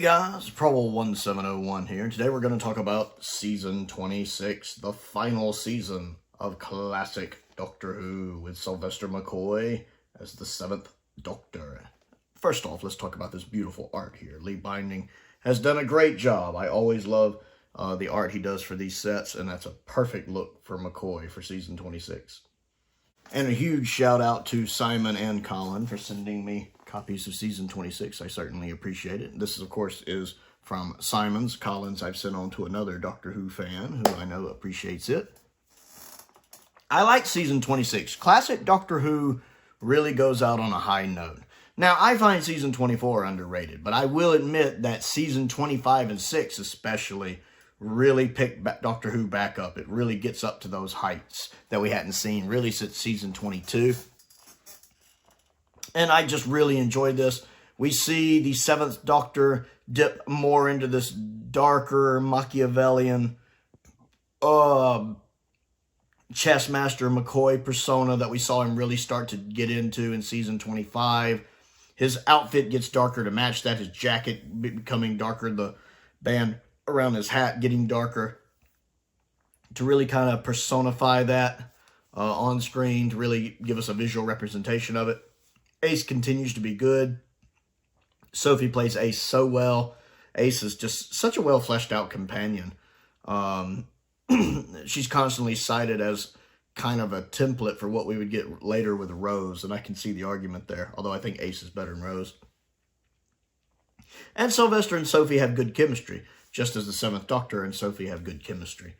guys, Prowl 1701 here, and today we're going to talk about Season 26, the final season of classic Doctor Who, with Sylvester McCoy as the 7th Doctor. First off, let's talk about this beautiful art here. Lee Binding has done a great job. I always love the art he does for these sets, and that's a perfect look for McCoy for Season 26. And a huge shout out to Simon and Colin for sending me copies of Season 26. I certainly appreciate it. This, of course, is from Simon's. Colin's I've sent on to another Doctor Who fan who I know appreciates it. I like Season 26. Classic Doctor Who really goes out on a high note. Now, I find Season 24 underrated, but I will admit that Season 25 and 6 especially really picked Doctor Who back up. It really gets up to those heights that we hadn't seen really since Season 22. And I just really enjoyed this. We see the 7th Doctor dip more into this darker Machiavellian chess master McCoy persona that we saw him really start to get into in Season 25. His outfit gets darker to match that. His jacket becoming darker. The band around his hat getting darker. To really kind of personify that on screen. To really give us a visual representation of it. Ace continues to be good. Sophie plays Ace so well. Ace is just such a well fleshed out companion. She's constantly cited as kind of a template for what we would get later with Rose, and I can see the argument there, although I think Ace is better than Rose. And Sylvester and Sophie have good chemistry, just as the 7th Doctor and Sophie have good chemistry.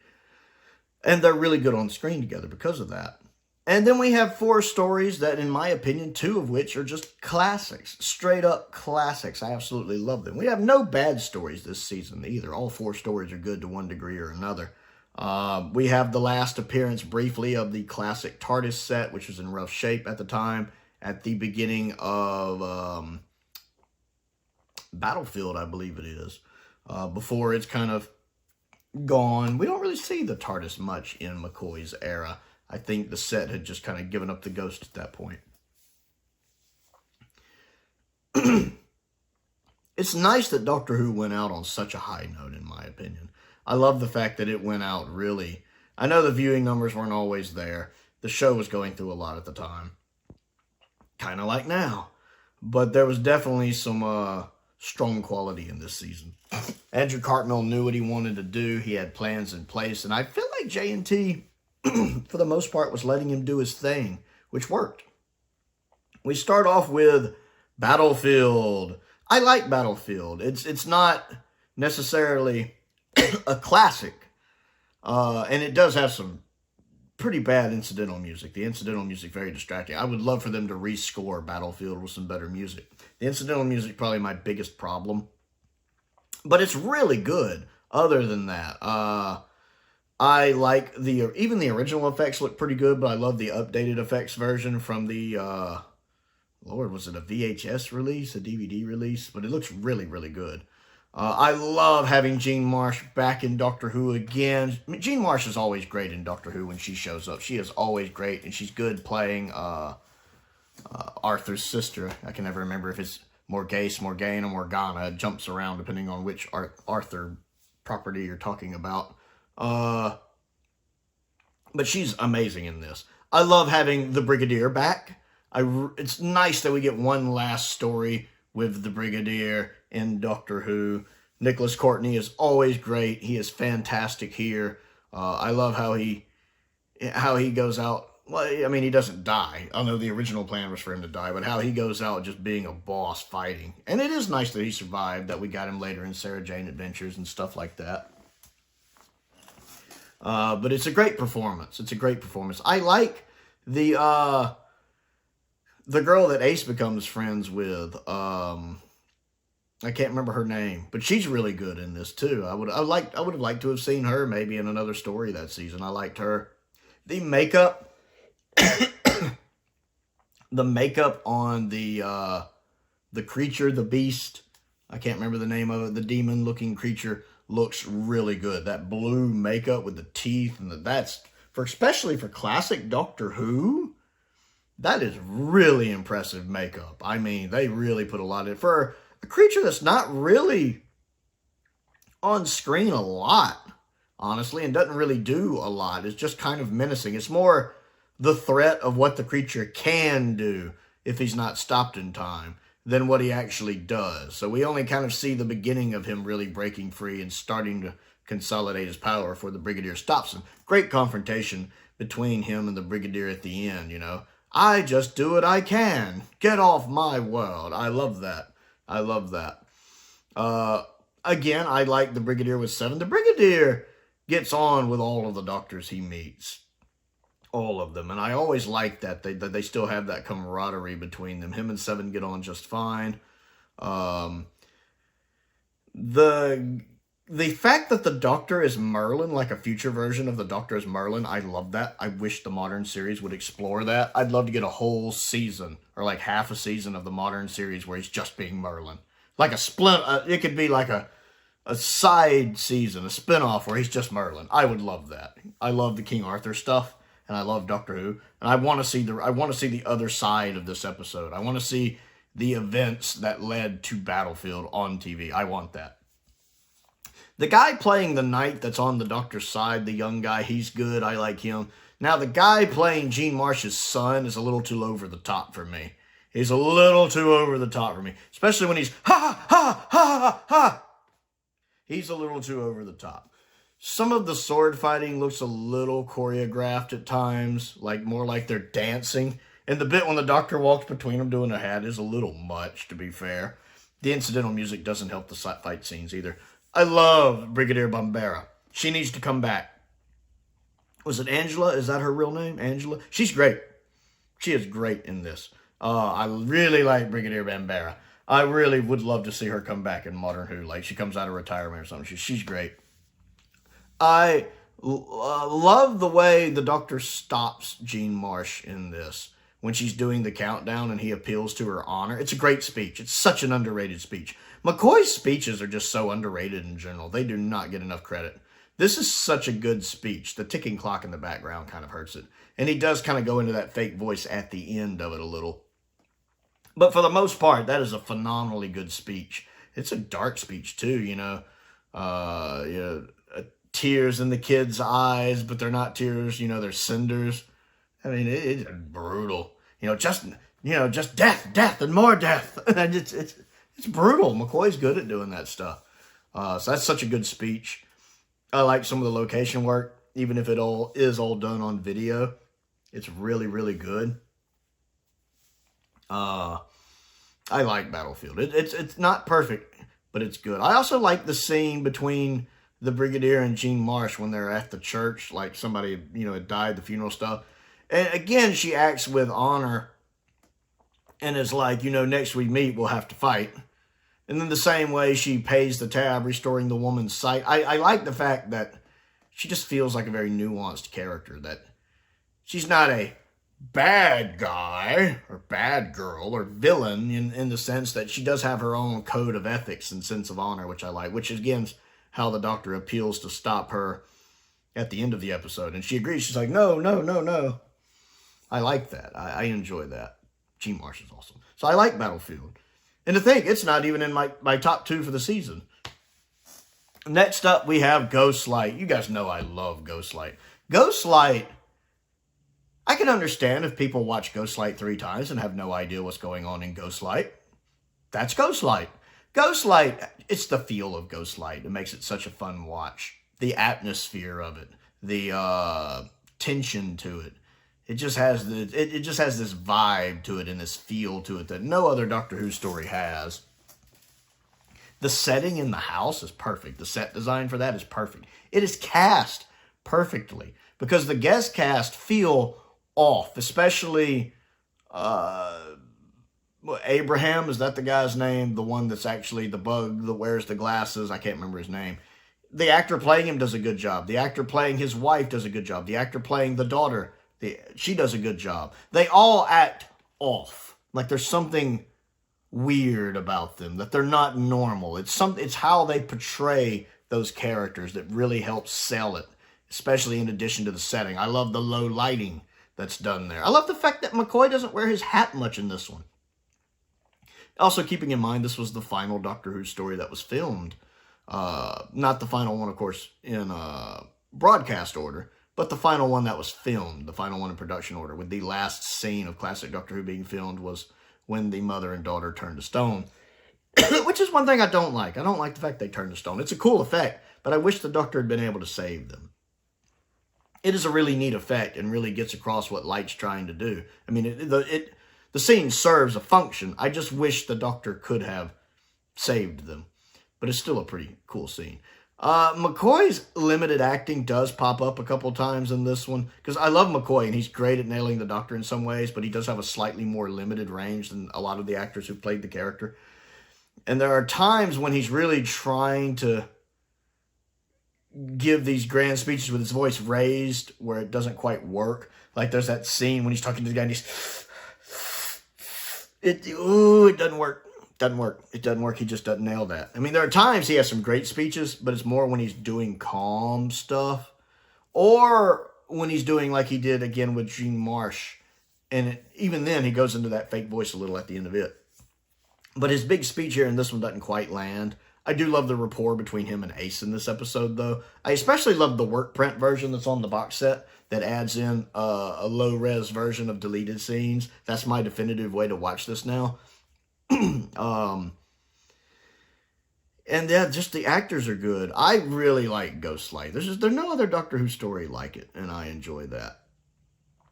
And they're really good on screen together because of that. And then we have 4 stories that, in my opinion, 2 of which are just classics. Straight up classics. I absolutely love them. We have no bad stories this season either. All 4 stories are good to one degree or another. We have the last appearance briefly of the classic Tardis set, which was in rough shape at the time, at the beginning of Battlefield, I believe it is. Before it's kind of gone. We don't really see the Tardis much in McCoy's era. I think the set had just kind of given up the ghost at that point. It's nice that Doctor Who went out on such a high note, in my opinion. I love the fact that it went out really. I know the viewing numbers weren't always there. The show was going through a lot at the time. Kind of like now. But there was definitely some strong quality in this season. Andrew Cartmel knew what he wanted to do. He had plans in place. And I feel like J&T, for the most part, was letting him do his thing, which worked. We start off with Battlefield. I like Battlefield. It's not necessarily a classic, and it does have some pretty bad incidental music. The incidental music very distracting. I would love for them to rescore Battlefield with some better music. The incidental music probably my biggest problem, but it's really good. Other than that, I like even the original effects look pretty good, but I love the updated effects version from the, Lord, was it a VHS release, a DVD release? But it looks really, really good. I love having Jean Marsh back in Doctor Who again. Jean Marsh is always great in Doctor Who when she shows up. She is always great, and she's good playing Arthur's sister. I can never remember if it's Morgase, Morgane, or Morgana. It jumps around depending on which Arthur property you're talking about. But she's amazing in this. I love having the Brigadier back. It's nice that we get one last story with the Brigadier in Doctor Who. Nicholas Courtney is always great. He is fantastic here. I love how he goes out. Well, I mean, he doesn't die. I know the original plan was for him to die, but how he goes out just being a boss fighting. And it is nice that he survived, that we got him later in Sarah Jane Adventures and stuff like that. But it's a great performance. It's a great performance. I like the girl that Ace becomes friends with. I can't remember her name, but she's really good in this too. I would have liked to have seen her maybe in another story that season. I liked her. The makeup, the makeup on the creature, the beast. I can't remember the name of it. The demon-looking creature looks really good. That blue makeup with the teeth and that's especially for classic Doctor Who. That is really impressive makeup. I mean, they really put a lot in. For a creature that's not really on screen a lot, honestly, and doesn't really do a lot. It's just kind of menacing. It's more the threat of what the creature can do if he's not stopped in time than what he actually does. So we only kind of see the beginning of him really breaking free and starting to consolidate his power before the Brigadier stops him. Great confrontation between him and the Brigadier at the end, you know. I just do what I can. Get off my world. I love that. I love that. Again, I like the Brigadier with 7. The Brigadier gets on with all of the doctors he meets. All of them. And I always like that. They still have that camaraderie between them. Him and 7 get on just fine. The fact that the Doctor is Merlin, like a future version of the Doctor is Merlin, I love that. I wish the modern series would explore that. I'd love to get a whole season, or like half a season of the modern series where he's just being Merlin. Like a split, it could be like a side season, a spinoff where he's just Merlin. I would love that. I love the King Arthur stuff, and I love Doctor Who, and I want to see the other side of this episode. I want to see the events that led to Battlefield on TV. I want that. The guy playing the knight that's on the Doctor's side, the young guy, he's good. I like him. Now, the guy playing Jean Marsh's son is a little too over the top for me. He's a little too over the top for me. Especially when he's ha, ha, ha, ha. He's a little too over the top. Some of the sword fighting looks a little choreographed at times, like more like they're dancing. And the bit when the Doctor walks between them doing a hat is a little much, to be fair. The incidental music doesn't help the fight scenes either. I love Brigadier Bombera. She needs to come back. Was it Angela? Is that her real name? Angela? She's great. She is great in this. I really like Brigadier Bombera. I really would love to see her come back in Modern Who. Like, she comes out of retirement or something. She's great. I love the way the Doctor stops Jean Marsh in this. When she's doing the countdown and he appeals to her honor. It's a great speech. It's such an underrated speech. McCoy's speeches are just so underrated in general. They do not get enough credit. This is such a good speech. The ticking clock in the background kind of hurts it. And he does kind of go into that fake voice at the end of it a little. But for the most part, that is a phenomenally good speech. It's a dark speech too, you know. Tears in the kids' eyes, but they're not tears, you know, they're cinders. I mean, it's brutal. Just death, and more death. And it's brutal. McCoy's good at doing that stuff. So that's such a good speech. I like some of the location work, even if it is all done on video. It's really, really good. I like Battlefield. It's not perfect, but it's good. I also like the scene between the Brigadier and Jean Marsh when they're at the church, like somebody, had died, the funeral stuff. And again, she acts with honor and is like, next we meet, we'll have to fight. And then the same way she pays the tab, restoring the woman's sight. I like the fact that she just feels like a very nuanced character, that she's not a bad guy or bad girl or villain in the sense that she does have her own code of ethics and sense of honor, which I like, which is, again, how the Doctor appeals to stop her at the end of the episode. And she agrees. She's like, no. I like that. I enjoy that. Jean Marsh is awesome. So I like Battlefield. And to think, it's not even in my top 2 for the season. Next up, we have Ghostlight. You guys know I love Ghostlight. Ghostlight, I can understand if people watch Ghostlight 3 times and have no idea what's going on in Ghostlight. That's Ghostlight. Ghostlight, it's the feel of Ghostlight. It makes it such a fun watch. The atmosphere of it. The tension to it. It just has this vibe to it and this feel to it that no other Doctor Who story has. The setting in the house is perfect. The set design for that is perfect. It is cast perfectly because the guest cast feel off, especially Abraham, is that the guy's name? The one that's actually the bug that wears the glasses. I can't remember his name. The actor playing him does a good job. The actor playing his wife does a good job. The actor playing the daughter, she does a good job. They all act off. Like there's something weird about them, that they're not normal. It's how they portray those characters that really helps sell it, especially in addition to the setting. I love the low lighting that's done there. I love the fact that McCoy doesn't wear his hat much in this one. Also, keeping in mind, this was the final Doctor Who story that was filmed Not the final one, of course, in broadcast order, but the final one that was filmed, the final one in production order, with the last scene of classic Doctor Who being filmed was when the mother and daughter turned to stone. Which is one thing I don't like. I don't like the fact they turned to stone. It's a cool effect, but I wish the Doctor had been able to save them. It is a really neat effect and really gets across what Light's trying to do. I mean, the scene serves a function. I just wish the Doctor could have saved them. But it's still a pretty cool scene. McCoy's limited acting does pop up a couple times in this one. Because I love McCoy, and he's great at nailing the Doctor in some ways, but he does have a slightly more limited range than a lot of the actors who played the character. And there are times when he's really trying to give these grand speeches with his voice raised where it doesn't quite work. Like there's that scene when he's talking to the guy and it doesn't work. It doesn't work. He just doesn't nail that. I mean, there are times he has some great speeches, but it's more when he's doing calm stuff or when he's doing like he did again with Jean Marsh. And even then he goes into that fake voice a little at the end of it. But his big speech here in this one doesn't quite land. I do love the rapport between him and Ace in this episode, though. I especially love the work print version that's on the box set that adds in a low-res version of deleted scenes. That's my definitive way to watch this now. And yeah, just the actors are good. I really like Ghostlight. There's no other Doctor Who story like it, and I enjoy that.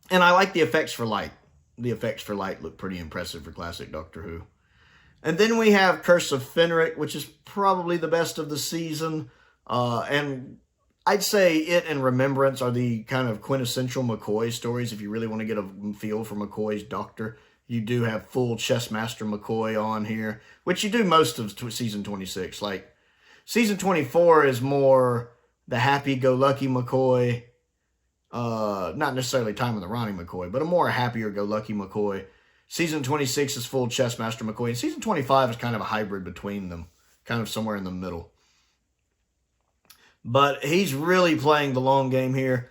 And I like the effects for Light. The effects for Light look pretty impressive for classic Doctor Who. And then we have Curse of Fenric, which is probably the best of the season. And I'd say it and Remembrance are the kind of quintessential McCoy stories. If you really want to get a feel for McCoy's Doctor, you do have full Chessmaster McCoy on here, which you do most of season 26. Like, season 24 is more the happy-go-lucky McCoy. Not necessarily Time of the Ronnie McCoy, but a more happier-go-lucky McCoy. Season 26 is full Chessmaster McCoy, and Season 25 is kind of a hybrid between them, kind of somewhere in the middle. But he's really playing the long game here.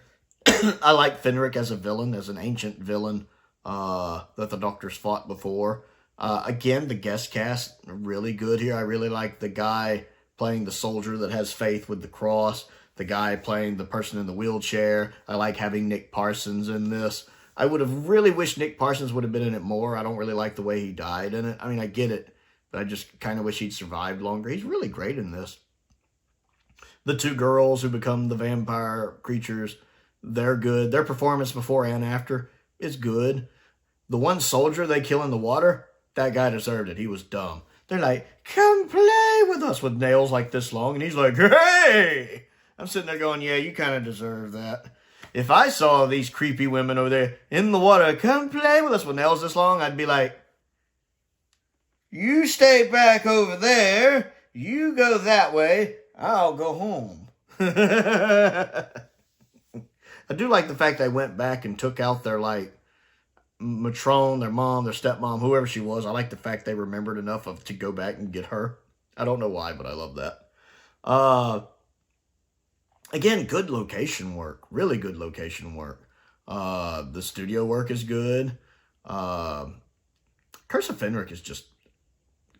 I like Fenric as a villain, as an ancient villain that the Doctor's fought before. Again, the guest cast, really good here. I really like the guy playing the soldier that has faith with the cross, the guy playing the person in the wheelchair. I like having Nick Parsons in this. I would have really wished Nick Parsons would have been in it more. I don't really like the way he died in it. I mean, I get it, but I just kind of wish he'd survived longer. He's really great in this. The two girls who become the vampire creatures, they're good. Their performance before and after is good. The one soldier they kill in the water, that guy deserved it. He was dumb. They're like, come play with us, with nails like this long. And he's like, hey! I'm sitting there going, yeah, you kind of deserve that. If I saw these creepy women over there in the water, come play with us with nails this long, I'd be like, you stay back over there, you go that way, I'll go home. I do like the fact they went back and took out their, like, Matrone, their mom, their stepmom, whoever she was. I like the fact they remembered enough to go back and get her. I don't know why, but I love that. Again, good location work. Really good location work. The studio work is good. Curse of Fenric is just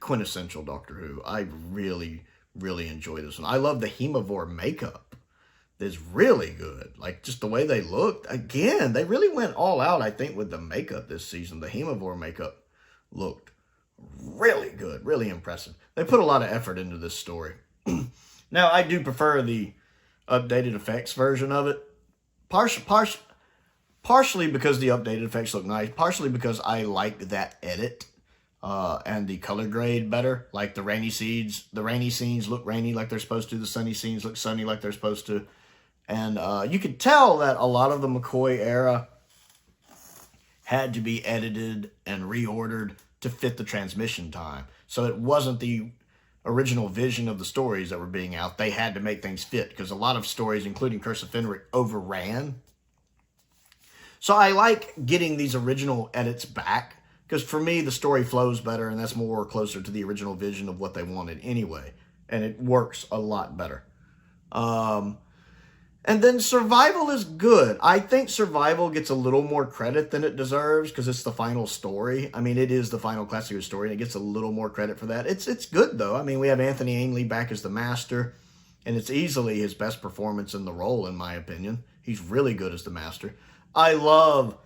quintessential Doctor Who. I really, really enjoy this one. I love the Hemivore makeup. It's really good. Like, just the way they looked. Again, they really went all out, I think, with the makeup this season. The Hemivore makeup looked really good. Really impressive. They put a lot of effort into this story. Now, I do prefer the updated effects version of it. Partially because the updated effects look nice. Partially because I like that edit and the color grade better. Like the rainy scenes look rainy like they're supposed to. The sunny scenes look sunny like they're supposed to. And you could tell that a lot of the McCoy era had to be edited and reordered to fit the transmission time. So it wasn't the original vision of the stories that were being out. They had to make things fit because a lot of stories, including Curse of Fenric, overran. So I like getting these original edits back because for me, the story flows better and that's more closer to the original vision of what they wanted anyway. And it works a lot better. And then Survival is good. I think Survival gets a little more credit than it deserves because it's the final story. I mean, it is the final Classic Who story, and it gets a little more credit for that. It's good, though. I mean, we have Anthony Ainley back as the Master, and it's easily his best performance in the role, in my opinion. He's really good as the Master. I love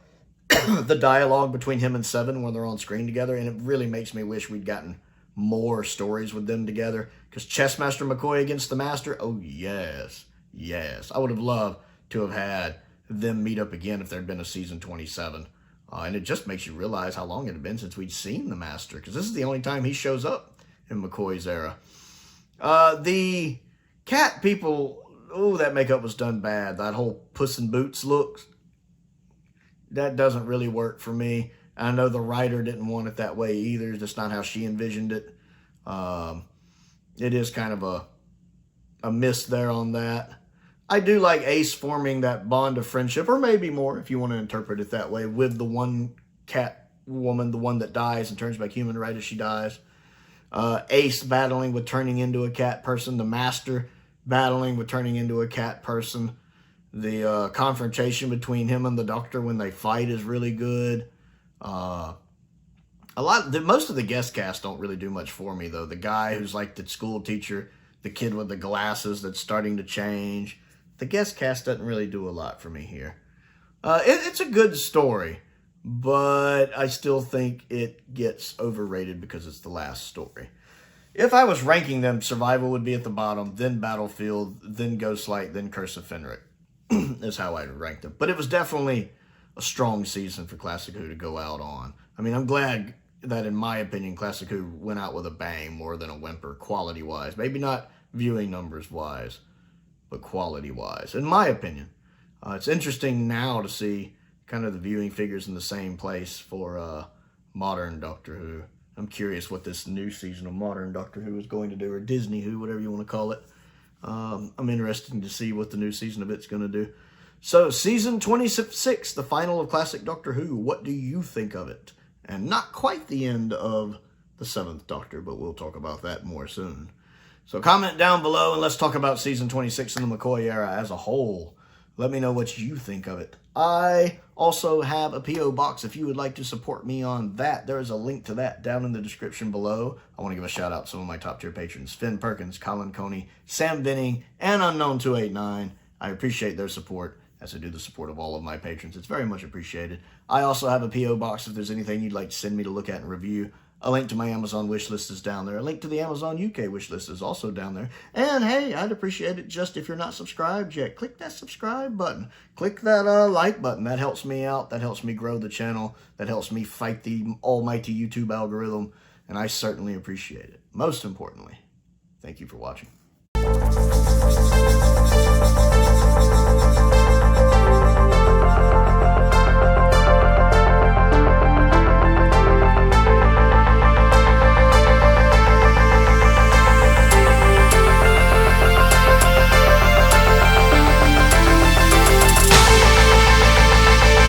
the dialogue between him and Seven when they're on screen together, and it really makes me wish we'd gotten more stories with them together. Because Chessmaster McCoy against the Master, oh, yes. Yes, I would have loved to have had them meet up again if there'd been a season 27. And it just makes you realize how long it had been since we'd seen the Master, because this is the only time he shows up in McCoy's era. The cat people, oh, that makeup was done bad. That whole Puss in Boots look, that doesn't really work for me. I know the writer didn't want it that way either. That's not how she envisioned it. It is kind of a miss there on that. I do like Ace forming that bond of friendship, or maybe more if you want to interpret it that way, with the one cat woman, the one that dies and turns back human right as she dies. Ace battling with turning into a cat person. The Master battling with turning into a cat person. The confrontation between him and the Doctor when they fight is really good. Most of the guest cast don't really do much for me, though. The guy who's like the school teacher, the kid with the glasses that's starting to change. The guest cast doesn't really do a lot for me here. It's a good story, but I still think it gets overrated because it's the last story. If I was ranking them, Survival would be at the bottom, then Battlefield, then Ghostlight, then Curse of Fenric. Is how I'd rank them. But it was definitely a strong season for Classic Who to go out on. I mean, I'm glad that, in my opinion, Classic Who went out with a bang more than a whimper, quality-wise. Maybe not viewing numbers-wise, but quality-wise, in my opinion. It's interesting now to see kind of the viewing figures in the same place for modern Doctor Who. I'm curious what this new season of modern Doctor Who is going to do, or Disney Who, whatever you want to call it. I'm interested to see what the new season of it's going to do. So, season 26, the final of Classic Doctor Who. What do you think of it? And not quite the end of the 7th Doctor, but we'll talk about that more soon. So comment down below and let's talk about season 26 in the McCoy era as a whole. Let me know what you think of it. I also have a P.O. box if you would like to support me on that. There is a link to that down in the description below. I want to give a shout out to some of my top tier patrons. Finn Perkins, Colin Coney, Sam Venning, and Unknown289. I appreciate their support, as I do the support of all of my patrons. It's very much appreciated. I also have a P.O. box if there's anything you'd like to send me to look at and review. A link to my Amazon wishlist is down there. A link to the Amazon UK wishlist is also down there. And hey, I'd appreciate it just if you're not subscribed yet. Click that subscribe button. Click that like button. That helps me out. That helps me grow the channel. That helps me fight the almighty YouTube algorithm. And I certainly appreciate it. Most importantly, thank you for watching.